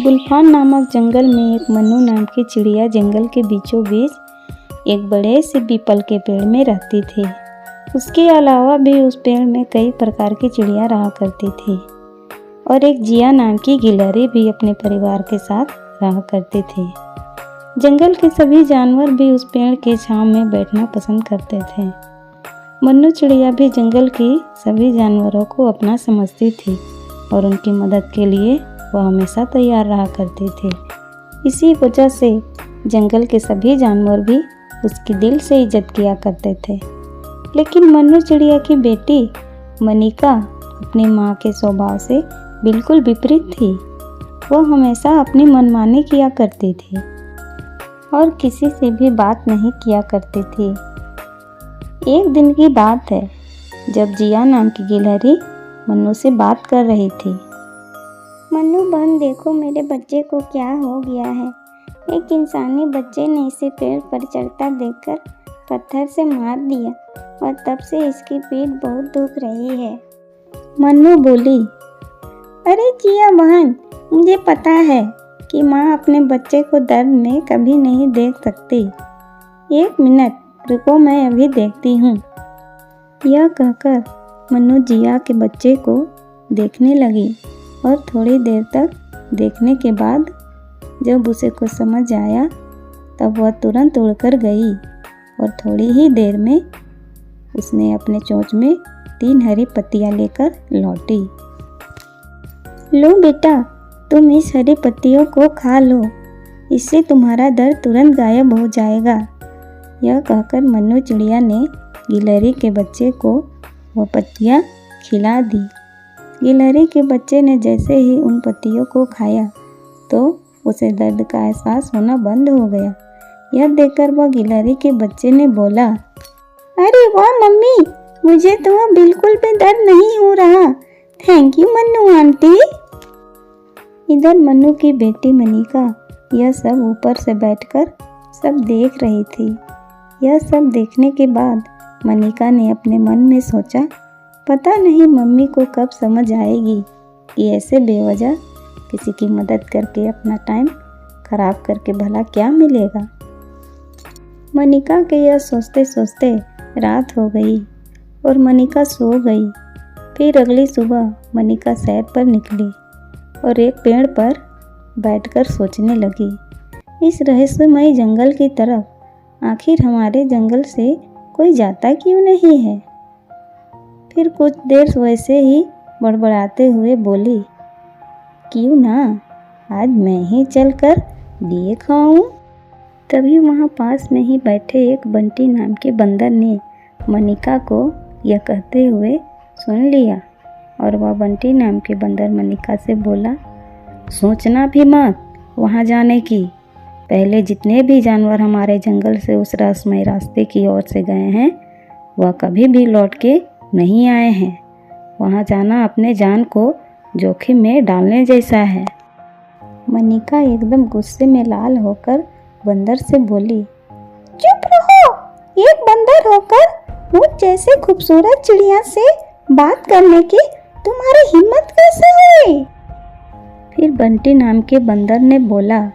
गुलफान नामक जंगल में एक मन्नू नाम की चिड़िया जंगल के बीचों बीच एक बड़े से पीपल के पेड़ में रहती थी। उसके अलावा भी उस पेड़ में कई प्रकार की चिड़िया रहा करती थी और एक जिया नाम की गिलहरी भी अपने परिवार के साथ रहा करती थी। जंगल के सभी जानवर भी उस पेड़ के छांव में बैठना पसंद करते थे। मन्नू चिड़िया भी जंगल की सभी जानवरों को अपना समझती थी और उनकी मदद के लिए वह हमेशा तैयार रहा करती थी। इसी वजह से जंगल के सभी जानवर भी उसकी दिल से इज्जत किया करते थे। लेकिन मन्नू चिड़िया की बेटी मनिका अपनी माँ के स्वभाव से बिल्कुल विपरीत थी। वह हमेशा अपनी मनमानी किया करती थी और किसी से भी बात नहीं किया करती थी। एक दिन की बात है जब जिया नाम की गिलहरी मन्नू से बात कर रही थी। मन्नू बहन, देखो मेरे बच्चे को क्या हो गया है। एक इंसानी बच्चे ने इसे पेड़ पर चढ़ता देखकर पत्थर से मार दिया और तब से इसकी पीठ बहुत दुख रही है। मन्नू बोली, अरे जिया बहन, मुझे पता है कि माँ अपने बच्चे को दर्द में कभी नहीं देख सकती। एक मिनट रुको, मैं अभी देखती हूँ। यह कहकर मन्नू जिया के बच्चे को देखने लगी और थोड़ी देर तक देखने के बाद जब उसे कुछ समझ आया तब वह तुरंत उड़कर गई और थोड़ी ही देर में उसने अपने चोंच में 3 हरी पत्तियां लेकर लौटी। लो बेटा, तुम इस हरी पत्तियों को खा लो, इससे तुम्हारा दर्द तुरंत गायब हो जाएगा। यह कहकर मन्नू चिड़िया ने गिलहरी के बच्चे को वह पत्तियां खिला दी। गिलहरी के बच्चे ने जैसे ही उन पत्तियों को खाया तो उसे दर्द का एहसास होना बंद हो गया। यह देखकर वह गिलहरी के बच्चे ने बोला, अरे वाह मम्मी, मुझे तो बिल्कुल भी दर्द नहीं हो रहा। Thank you Mannu aunty. इधर मन्नू की बेटी मनिका यह सब ऊपर से बैठकर सब देख रही थी। यह सब देखने के बाद मनिका ने अपने मन में सोचा, पता नहीं मम्मी को कब समझ आएगी कि ऐसे बेवजह किसी की मदद करके अपना टाइम खराब करके भला क्या मिलेगा। मनिका के यह सोचते सोचते रात हो गई और मनिका सो गई। फिर अगली सुबह मनिका सैर पर निकली और एक पेड़ पर बैठकर सोचने लगी, इस रहस्यमय जंगल की तरफ आखिर हमारे जंगल से कोई जाता क्यों नहीं है। फिर कुछ देर वैसे ही बड़बड़ाते हुए बोली, क्यों ना आज मैं ही चलकर दिए खाऊं। तभी वहाँ पास में ही बैठे एक बंटी नाम के बंदर ने मनिका को यह कहते हुए सुन लिया और वह बंटी नाम के बंदर मनिका से बोला, सोचना भी मत वहाँ जाने की। पहले जितने भी जानवर हमारे जंगल से उस रहस्यमय रास्ते की ओर से गए हैं वह कभी भी लौट के नहीं आए हैं। वहाँ जाना अपने जान को जोखिम में डालने जैसा है। मनिका एकदम गुस्से में लाल होकर बंदर से बोली, चुप रहो। एक बंदर होकर मुझ जैसे खूबसूरत चिड़िया से बात करने की तुम्हारी हिम्मत कैसे हुई। फिर बंटी नाम के बंदर ने बोला,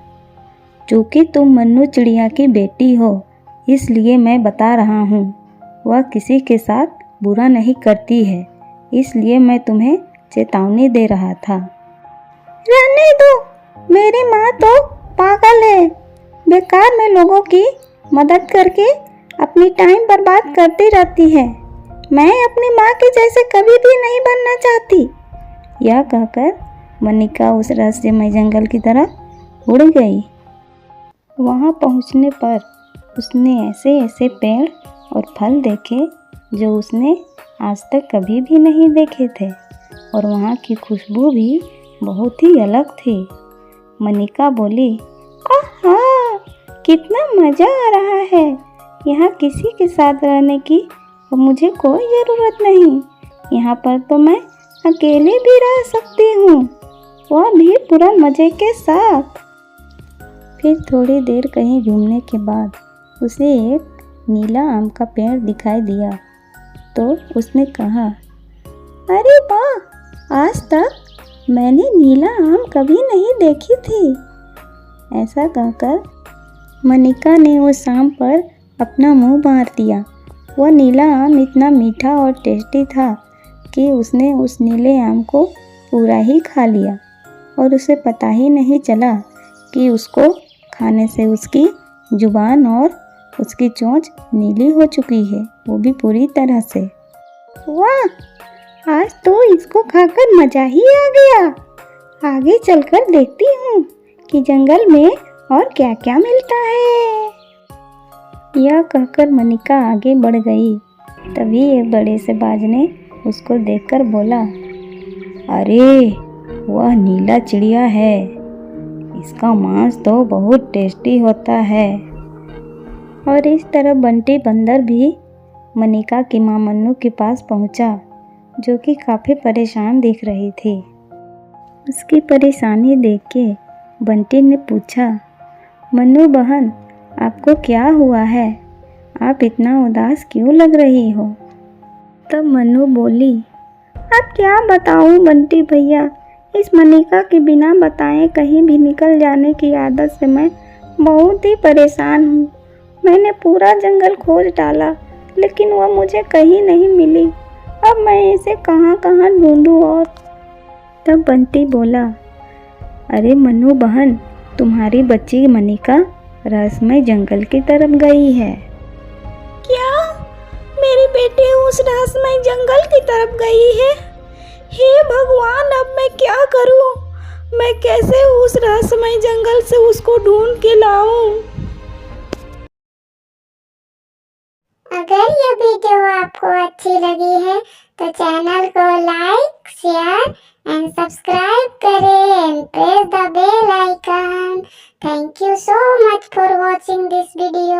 चूँकि तुम मन्नू चिड़िया की बेटी हो इसलिए मैं बता रहा हूँ। वह किसी के साथ बुरा नहीं करती है, इसलिए मैं तुम्हें चेतावनी दे रहा था। रहने दो, मेरी माँ तो पागल है। बेकार में लोगों की मदद करके अपनी टाइम बर्बाद करती रहती है। मैं अपनी माँ के जैसे कभी भी नहीं बनना चाहती। यह कहकर मनिका उस रहस्यमय जंगल की तरफ उड़ गई। वहाँ पहुँचने पर उसने ऐसे ऐसे पेड़ और फल देखे जो उसने आज तक कभी भी नहीं देखे थे और वहाँ की खुशबू भी बहुत ही अलग थी। मनिका बोली, आहा, कितना मज़ा आ रहा है। यहाँ किसी के साथ रहने की मुझे कोई ज़रूरत नहीं। यहाँ पर तो मैं अकेले भी रह सकती हूँ, वह भी पूरा मज़े के साथ। फिर थोड़ी देर कहीं घूमने के बाद उसे एक नीला आम का पेड़ दिखाई दिया तो उसने कहा, अरे वाह, आज तक मैंने नीला आम कभी नहीं देखी थी। ऐसा कहकर मनिका ने उस आम पर अपना मुंह मार दिया। वह नीला आम इतना मीठा और टेस्टी था कि उसने उस नीले आम को पूरा ही खा लिया और उसे पता ही नहीं चला कि उसको खाने से उसकी जुबान और उसकी चोंच नीली हो चुकी है, वो भी पूरी तरह से। वाह, आज तो इसको खाकर मजा ही आ गया। आगे चलकर देखती हूँ कि जंगल में और क्या क्या मिलता है। यह कहकर मनिका आगे बढ़ गई। तभी एक बड़े से बाज ने उसको देखकर बोला, अरे वह नीला चिड़िया है, इसका मांस तो बहुत टेस्टी होता है। और इस तरह बंटी बंदर भी मनिका की माँ मन्नू के पास पहुंचा, जो कि काफ़ी परेशान दिख रही थी। उसकी परेशानी देख के बंटी ने पूछा, मन्नू बहन, आपको क्या हुआ है? आप इतना उदास क्यों लग रही हो? तब मन्नू बोली, अब क्या बताऊं बंटी भैया, इस मनिका के बिना बताए कहीं भी निकल जाने की आदत से मैं बहुत ही परेशान हूँ। मैंने पूरा जंगल खोज डाला लेकिन वह मुझे कहीं नहीं मिली। अब मैं इसे कहाँ कहाँ ढूंढूं? और तब बंटी बोला, अरे मन्नू बहन, तुम्हारी बच्ची मनिका रहस्यमय जंगल की तरफ गई है। क्या मेरी बेटी उस रहस्यमय जंगल की तरफ गई है? हे भगवान, अब मैं क्या करूं? मैं कैसे उस रहस्यमय जंगल से उसको ढूंढ के लाऊं? अगर ये वीडियो आपको अच्छी लगी है तो चैनल को लाइक, शेयर एंड सब्सक्राइब करें and press the bell icon. Thank you so much for watching this video.